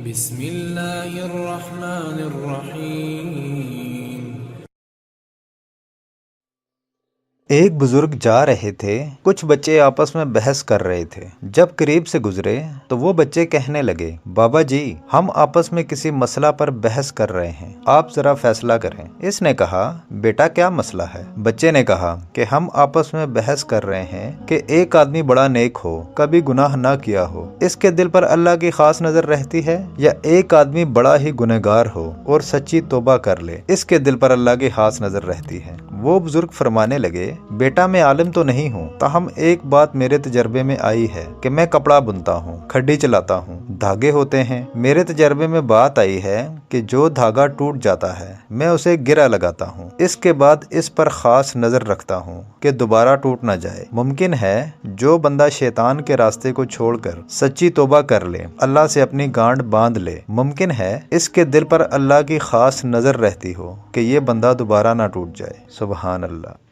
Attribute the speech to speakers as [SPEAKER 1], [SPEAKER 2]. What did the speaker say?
[SPEAKER 1] بسم اللہ الرحمن الرحیم۔
[SPEAKER 2] ایک بزرگ جا رہے تھے، کچھ بچے آپس میں بحث کر رہے تھے۔ جب قریب سے گزرے تو وہ بچے کہنے لگے، بابا جی ہم آپس میں کسی مسئلہ پر بحث کر رہے ہیں، آپ ذرا فیصلہ کریں۔ اس نے کہا، بیٹا کیا مسئلہ ہے؟ بچے نے کہا کہ ہم آپس میں بحث کر رہے ہیں کہ ایک آدمی بڑا نیک ہو، کبھی گناہ نہ کیا ہو، اس کے دل پر اللہ کی خاص نظر رہتی ہے، یا ایک آدمی بڑا ہی گنہگار ہو اور سچی توبہ کر لے، اس کے دل پر اللہ کی خاص نظر رہتی ہے۔ وہ بزرگ فرمانے لگے، بیٹا میں عالم تو نہیں ہوں، تاہم ایک بات میرے تجربے میں آئی ہے کہ میں کپڑا بنتا ہوں، کھڈی چلاتا ہوں، دھاگے ہوتے ہیں۔ میرے تجربے میں بات آئی ہے کہ جو دھاگا ٹوٹ جاتا ہے میں اسے گرہ لگاتا ہوں، اس کے بعد اس پر خاص نظر رکھتا ہوں کہ دوبارہ ٹوٹ نہ جائے۔ ممکن ہے جو بندہ شیطان کے راستے کو چھوڑ کر سچی توبہ کر لے، اللہ سے اپنی گانڈ باندھ لے، ممکن ہے اس کے دل پر اللہ کی خاص نظر رہتی ہو کہ یہ بندہ دوبارہ نہ ٹوٹ جائے۔ سبحان اللہ۔